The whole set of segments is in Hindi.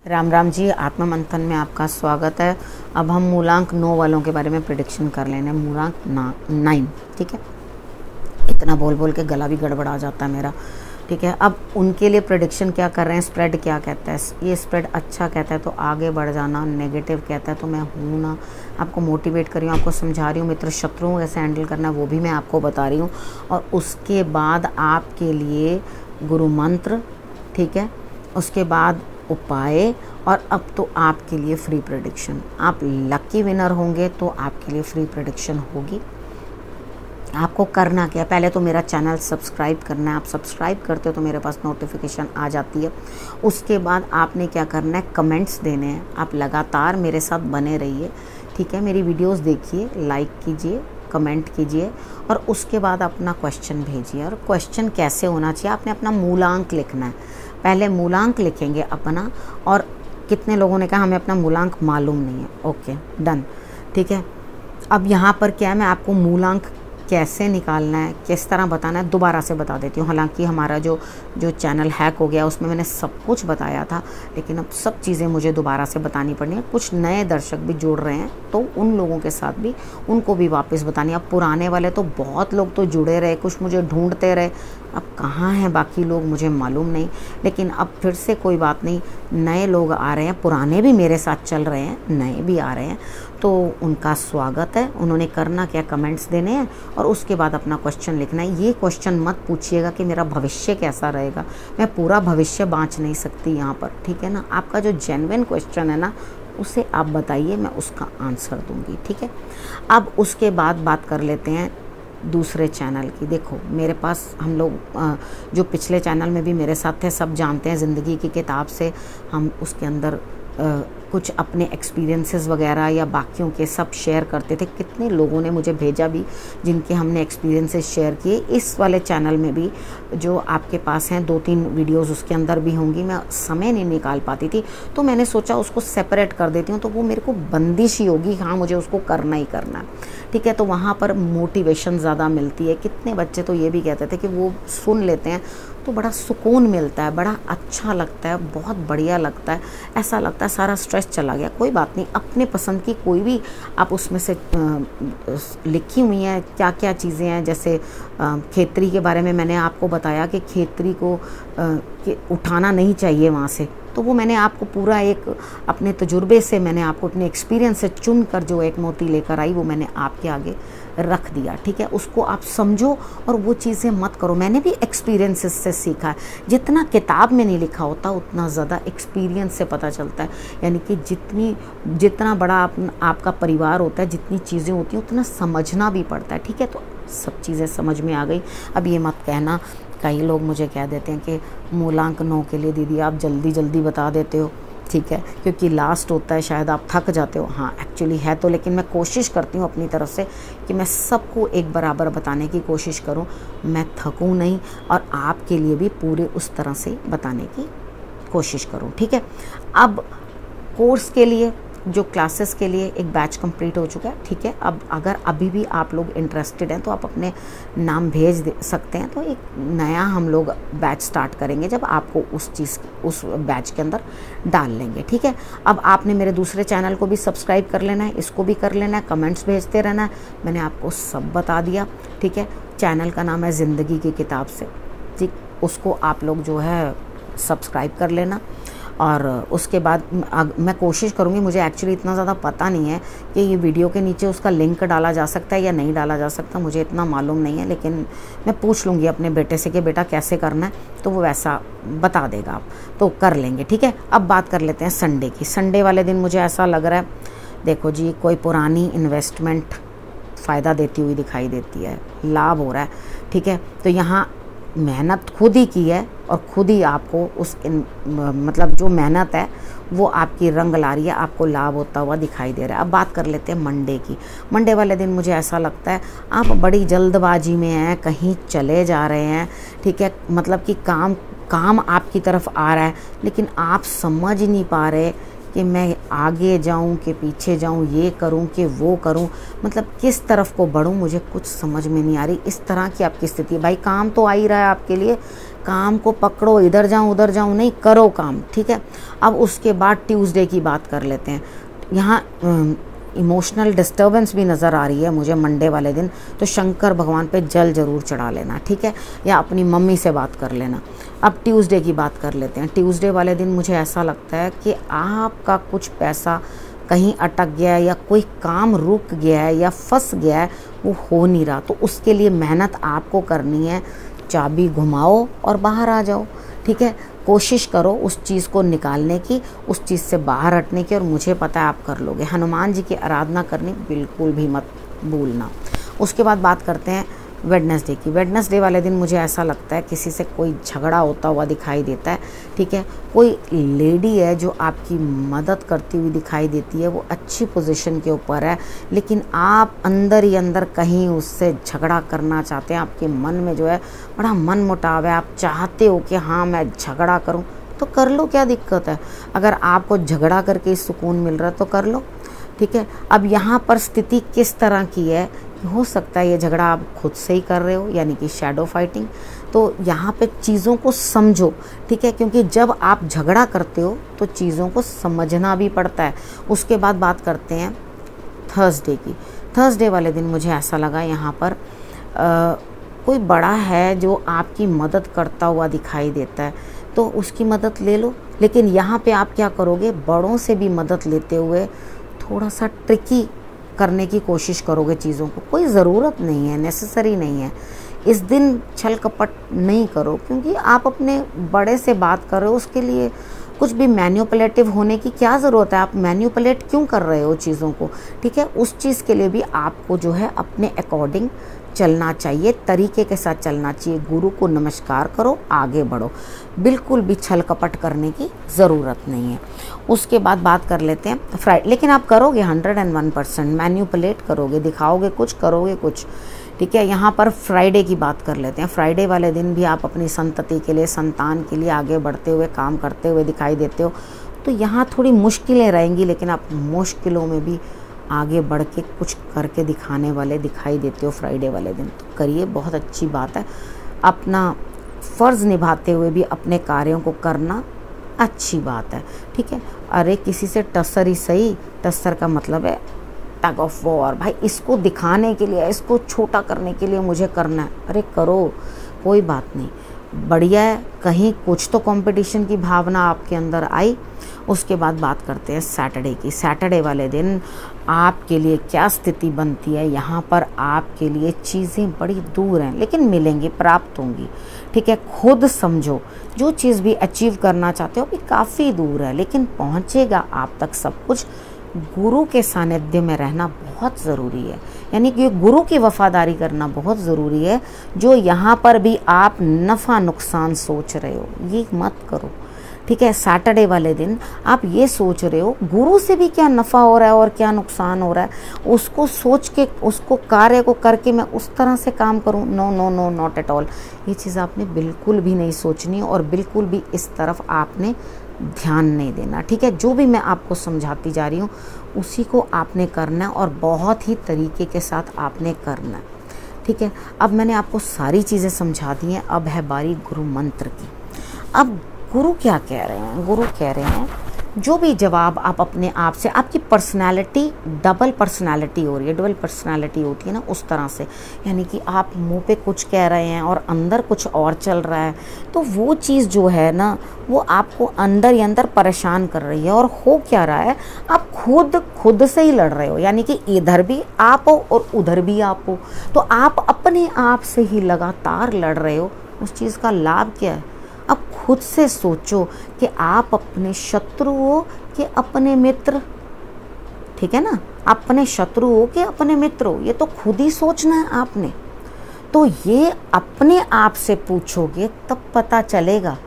राम राम जी, आत्मा मंथन में आपका स्वागत है। अब हम मूलांक 9 वालों के बारे में प्रिडिक्शन कर लेने। मूलांक 9, ठीक है। इतना बोल बोल के गला भी गड़बड़ा जाता है मेरा, ठीक है। अब उनके लिए प्रिडिक्शन क्या कर रहे हैं, स्प्रेड क्या कहता है। ये स्प्रेड अच्छा कहता है तो आगे बढ़ जाना, नेगेटिव कहता है तो मैं हूँ ना, आपको मोटिवेट कर रही हूँ, आपको समझा रही हूँ। मित्र शत्रुओं कैसे हैंडल करना है वो भी मैं आपको बता रही हूँ। और उसके बाद आपके लिए गुरु मंत्र, ठीक है, उसके बाद उपाय, और अब तो आपके लिए फ्री प्रेडिक्शन। आप लकी विनर होंगे तो आपके लिए फ्री प्रेडिक्शन होगी। आपको करना क्या है, पहले तो मेरा चैनल सब्सक्राइब करना है। आप सब्सक्राइब करते हो तो मेरे पास नोटिफिकेशन आ जाती है। उसके बाद आपने क्या करना है, कमेंट्स देने हैं। आप लगातार मेरे साथ बने रहिए, ठीक है। मेरी वीडियोस देखिए, लाइक कीजिए, कमेंट कीजिए, और उसके बाद अपना क्वेश्चन भेजिए। और क्वेश्चन कैसे होना चाहिए, आपने अपना मूलांक लिखना है। पहले मूलांक लिखेंगे अपना, और कितने लोगों ने कहा हमें अपना मूलांक मालूम नहीं है। ओके, डन, ठीक है। अब यहाँ पर क्या है, मैं आपको मूलांक कैसे निकालना है, किस तरह बताना है, दोबारा से बता देती हूँ। हालांकि हमारा जो चैनल हैक हो गया उसमें मैंने सब कुछ बताया था, लेकिन अब सब चीज़ें मुझे दोबारा से बतानी पड़नी है। कुछ नए दर्शक भी जुड़ रहे हैं तो उन लोगों के साथ भी उनको भी वापस बतानी है। अब पुराने वाले तो बहुत लोग तो जुड़े रहे, कुछ मुझे ढूंढते रहे, अब कहाँ हैं बाकी लोग मुझे मालूम नहीं। लेकिन अब फिर से कोई बात नहीं, नए लोग आ रहे हैं, पुराने भी मेरे साथ चल रहे हैं, नए भी आ रहे हैं, तो उनका स्वागत है। उन्होंने करना क्या, कमेंट्स देने हैं और उसके बाद अपना क्वेश्चन लिखना है। ये क्वेश्चन मत पूछिएगा कि मेरा भविष्य कैसा रहेगा, मैं पूरा भविष्य बाँच नहीं सकती यहाँ पर, ठीक है ना। आपका जो जेन्युइन क्वेश्चन है ना, उसे आप बताइए, मैं उसका आंसर दूंगी, ठीक है। अब उसके बाद बात कर लेते हैं दूसरे चैनल की। देखो मेरे पास हम लोग जो पिछले चैनल में भी मेरे साथ थे सब जानते हैं, ज़िंदगी की किताब से हम उसके अंदर कुछ अपने एक्सपीरियंसेस वगैरह या बाकियों के सब शेयर करते थे। कितने लोगों ने मुझे भेजा भी जिनके हमने एक्सपीरियंसेस शेयर किए। इस वाले चैनल में भी जो आपके पास हैं 2-3 वीडियोस उसके अंदर भी होंगी। मैं समय नहीं निकाल पाती थी तो मैंने सोचा उसको सेपरेट कर देती हूँ, तो वो मेरे को बंदिश ही होगी, हाँ मुझे उसको करना ही करना है, ठीक है। तो वहाँ पर मोटिवेशन ज़्यादा मिलती है। कितने बच्चे तो ये भी कहते थे कि वो सुन लेते हैं तो बड़ा सुकून मिलता है, बड़ा अच्छा लगता है, बहुत बढ़िया लगता है, ऐसा लगता है सारा स्ट्रेस चला गया। कोई बात नहीं, अपने पसंद की कोई भी आप उसमें से लिखी हुई हैं क्या क्या चीज़ें हैं। जैसे खेतरी के बारे में मैंने आपको बताया कि खेतरी को उठाना नहीं चाहिए वहाँ से, तो वो मैंने आपको पूरा एक अपने तजुर्बे से, मैंने आपको अपने एक्सपीरियंस से चुन कर जो एक मोती लेकर आई वो मैंने आपके आगे रख दिया, ठीक है। उसको आप समझो और वो चीज़ें मत करो। मैंने भी एक्सपीरियंसेस से सीखा है। जितना किताब में नहीं लिखा होता उतना ज़्यादा एक्सपीरियंस से पता चलता है। यानी कि जितना बड़ा आपका परिवार होता है, जितनी चीज़ें होती हैं उतना समझना भी पड़ता है, ठीक है। तो सब चीज़ें समझ में आ गई। अब ये मत कहना, कई लोग मुझे कह देते हैं कि मूलांक 9 के लिए दीदी आप जल्दी जल्दी बता देते हो, ठीक है, क्योंकि लास्ट होता है, शायद आप थक जाते हो। हाँ एक्चुअली है तो, लेकिन मैं कोशिश करती हूँ अपनी तरफ से कि मैं सबको एक बराबर बताने की कोशिश करूँ, मैं थकूँ नहीं, और आपके लिए भी पूरे उस तरह से बताने की कोशिश करूँ, ठीक है। अब कोर्स के लिए, जो क्लासेस के लिए एक बैच कंप्लीट हो चुका है, ठीक है। अब अगर अभी भी आप लोग इंटरेस्टेड हैं तो आप अपने नाम भेज सकते हैं, तो एक नया हम लोग बैच स्टार्ट करेंगे जब आपको उस बैच के अंदर डाल लेंगे, ठीक है। अब आपने मेरे दूसरे चैनल को भी सब्सक्राइब कर लेना है, इसको भी कर लेना है, कमेंट्स भेजते रहना है, मैंने आपको सब बता दिया, ठीक है। चैनल का नाम है ज़िंदगी की किताब से, ठीक, उसको आप लोग जो है सब्सक्राइब कर लेना। और उसके बाद मैं कोशिश करूँगी, मुझे एक्चुअली इतना ज़्यादा पता नहीं है कि ये वीडियो के नीचे उसका लिंक डाला जा सकता है या नहीं डाला जा सकता, मुझे इतना मालूम नहीं है, लेकिन मैं पूछ लूँगी अपने बेटे से कि बेटा कैसे करना है, तो वो वैसा बता देगा, आप तो कर लेंगे, ठीक है। अब बात कर लेते हैं संडे की। संडे वाले दिन मुझे ऐसा लग रहा है, देखो जी, कोई पुरानी इन्वेस्टमेंट फ़ायदा देती हुई दिखाई देती है, लाभ हो रहा है, ठीक है। तो यहाँ मेहनत खुद ही की है और खुद ही आपको मतलब जो मेहनत है वो आपकी रंग ला रही है, आपको लाभ होता हुआ दिखाई दे रहा है। अब बात कर लेते हैं मंडे की। मंडे वाले दिन मुझे ऐसा लगता है आप बड़ी जल्दबाजी में हैं, कहीं चले जा रहे हैं, ठीक है। मतलब कि काम आपकी तरफ आ रहा है, लेकिन आप समझ नहीं पा रहे कि मैं आगे जाऊं कि पीछे जाऊं, ये करूं कि वो करूं, मतलब किस तरफ को बढ़ूं, मुझे कुछ समझ में नहीं आ रही। इस तरह की आपकी स्थिति है। भाई काम तो आ ही रहा है आपके लिए, काम को पकड़ो, इधर जाऊं उधर जाऊं नहीं, करो काम, ठीक है। अब उसके बाद ट्यूसडे की बात कर लेते हैं। यहाँ इमोशनल डिस्टर्बेंस भी नज़र आ रही है मुझे मंडे वाले दिन, तो शंकर भगवान पे जल ज़रूर चढ़ा लेना, ठीक है, या अपनी मम्मी से बात कर लेना। अब ट्यूसडे की बात कर लेते हैं। ट्यूसडे वाले दिन मुझे ऐसा लगता है कि आपका कुछ पैसा कहीं अटक गया है या कोई काम रुक गया है या फंस गया है, वो हो नहीं रहा, तो उसके लिए मेहनत आपको करनी है। चाबी घुमाओ और बाहर आ जाओ, ठीक है। कोशिश करो उस चीज़ को निकालने की, उस चीज़ से बाहर हटने की, और मुझे पता है आप कर लोगे। हनुमान जी की आराधना करनी बिल्कुल भी मत भूलना। उसके बाद बात करते हैं वेडनेसडे की। वेडनेसडे वाले दिन मुझे ऐसा लगता है किसी से कोई झगड़ा होता हुआ दिखाई देता है, ठीक है। कोई लेडी है जो आपकी मदद करती हुई दिखाई देती है, वो अच्छी पोजीशन के ऊपर है, लेकिन आप अंदर ही अंदर कहीं उससे झगड़ा करना चाहते हैं। आपके मन में जो है बड़ा मन मुटाव है, आप चाहते हो कि हाँ मैं झगड़ा करूं, तो कर लो, क्या दिक्कत है। अगर आपको झगड़ा करके सुकून मिल रहा है तो कर लो, ठीक है। अब यहाँ पर स्थिति किस तरह की है, हो सकता है ये झगड़ा आप खुद से ही कर रहे हो, यानी कि शैडो फाइटिंग। तो यहाँ पे चीज़ों को समझो, ठीक है, क्योंकि जब आप झगड़ा करते हो तो चीज़ों को समझना भी पड़ता है। उसके बाद बात करते हैं थर्सडे की। थर्सडे वाले दिन मुझे ऐसा लगा यहाँ पर कोई बड़ा है जो आपकी मदद करता हुआ दिखाई देता है, तो उसकी मदद ले लो। लेकिन यहाँ पे आप क्या करोगे, बड़ों से भी मदद लेते हुए थोड़ा सा ट्रिकी करने की कोशिश करोगे चीज़ों को। कोई ज़रूरत नहीं है, नेसेसरी नहीं है। इस दिन छल कपट नहीं करो, क्योंकि आप अपने बड़े से बात कर रहे हो, उसके लिए कुछ भी मैन्युपुलेटिव होने की क्या ज़रूरत है। आप मैन्युपुलेट क्यों कर रहे हो चीज़ों को, ठीक है। उस चीज़ के लिए भी आपको जो है अपने अकॉर्डिंग चलना चाहिए, तरीके के साथ चलना चाहिए। गुरु को नमस्कार करो, आगे बढ़ो, बिल्कुल भी छल कपट करने की ज़रूरत नहीं है। उसके बाद बात कर लेते हैं फ्राइडे। लेकिन आप करोगे 101%, मैन्युपुलेट करोगे, दिखाओगे कुछ, करोगे कुछ, ठीक है। यहाँ पर फ्राइडे की बात कर लेते हैं। फ्राइडे वाले दिन भी आप अपनी संतति के लिए, संतान के लिए आगे बढ़ते हुए, काम करते हुए दिखाई देते हो। तो यहाँ थोड़ी मुश्किलें रहेंगी, लेकिन आप मुश्किलों में भी आगे बढ़ के कुछ करके दिखाने वाले दिखाई देते हो फ्राइडे वाले दिन। तो करिए, बहुत अच्छी बात है। अपना फ़र्ज़ निभाते हुए भी अपने कार्यों को करना अच्छी बात है, ठीक है। अरे किसी से टस्सर ही सही, टस्सर का मतलब है टग ऑफ वॉर, भाई इसको दिखाने के लिए, इसको छोटा करने के लिए मुझे करना है, अरे करो, कोई बात नहीं, बढ़िया है। कहीं कुछ तो कंपटीशन की भावना आपके अंदर आई। उसके बाद बात करते हैं सैटरडे की। सैटरडे वाले दिन आपके लिए क्या स्थिति बनती है, यहाँ पर आपके लिए चीज़ें बड़ी दूर हैं, लेकिन मिलेंगी, प्राप्त होंगी, ठीक है। खुद समझो, जो चीज़ भी अचीव करना चाहते हो भी काफ़ी दूर है, लेकिन पहुँचेगा आप तक सब कुछ। गुरु के सानिध्य में रहना बहुत ज़रूरी है, यानी कि गुरु की वफादारी करना बहुत ज़रूरी है। जो यहाँ पर भी आप नफ़ा नुकसान सोच रहे हो, ये मत करो, ठीक है। सैटरडे वाले दिन आप ये सोच रहे हो गुरु से भी क्या नफ़ा हो रहा है और क्या नुकसान हो रहा है, उसको सोच के, उसको कार्य को करके मैं उस तरह से काम करूं, no no no, not at all. ये चीज़ आपने बिल्कुल भी नहीं सोचनी और बिल्कुल भी इस तरफ आपने ध्यान नहीं देना, ठीक है। जो भी मैं आपको समझाती जा रही हूँ उसी को आपने करना है और बहुत ही तरीके के साथ आपने करना है, ठीक है। अब मैंने आपको सारी चीज़ें समझा दी हैं, अब है बारी गुरु मंत्र की। अब गुरु क्या कह रहे हैं, गुरु कह रहे हैं जो भी जवाब आप अपने आप से, आपकी पर्सनालिटी डबल पर्सनालिटी हो रही है, डबल पर्सनालिटी होती है ना, उस तरह से, यानी कि आप मुंह पे कुछ कह रहे हैं और अंदर कुछ और चल रहा है, तो वो चीज़ जो है ना वो आपको अंदर ही अंदर परेशान कर रही है। और हो क्या रहा है, आप खुद से ही लड़ रहे हो, यानी कि इधर भी आप हो और उधर भी आप हो, तो आप अपने आप से ही लगातार लड़ रहे हो। उस चीज़ का लाभ क्या है? अब खुद से सोचो कि आप अपने शत्रु हो कि अपने मित्र, ठीक है ना, अपने शत्रु हो कि अपने मित्र हो, ये तो खुद ही सोचना है आपने। तो ये अपने आप से पूछोगे तब पता चलेगा।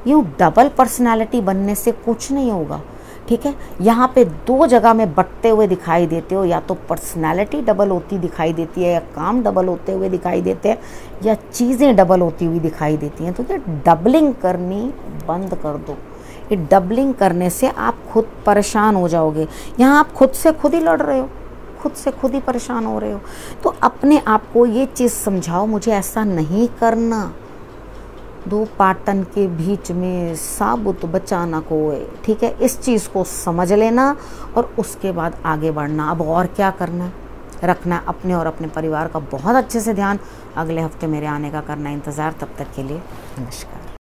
यूँ डबल पर्सनालिटी बनने से कुछ नहीं होगा, ठीक है। यहाँ पे दो जगह में बंटते हुए दिखाई देते हो, या तो पर्सनालिटी डबल होती दिखाई देती है, या काम डबल होते हुए दिखाई देते हैं, या चीज़ें डबल होती हुई दिखाई देती हैं। तो ये डबलिंग करनी बंद कर दो। ये डबलिंग करने से आप खुद परेशान हो जाओगे। यहाँ आप खुद से खुद ही लड़ रहे हो, खुद से खुद ही परेशान हो रहे हो। तो अपने आप को ये चीज़ समझाओ, मुझे ऐसा नहीं करना, दो पाटन के बीच में साबुत बचा ना कोई, ठीक है। इस चीज़ को समझ लेना और उसके बाद आगे बढ़ना। अब और क्या करना है, रखना है अपने और अपने परिवार का बहुत अच्छे से ध्यान। अगले हफ्ते मेरे आने का करना इंतज़ार। तब तक के लिए नमस्कार।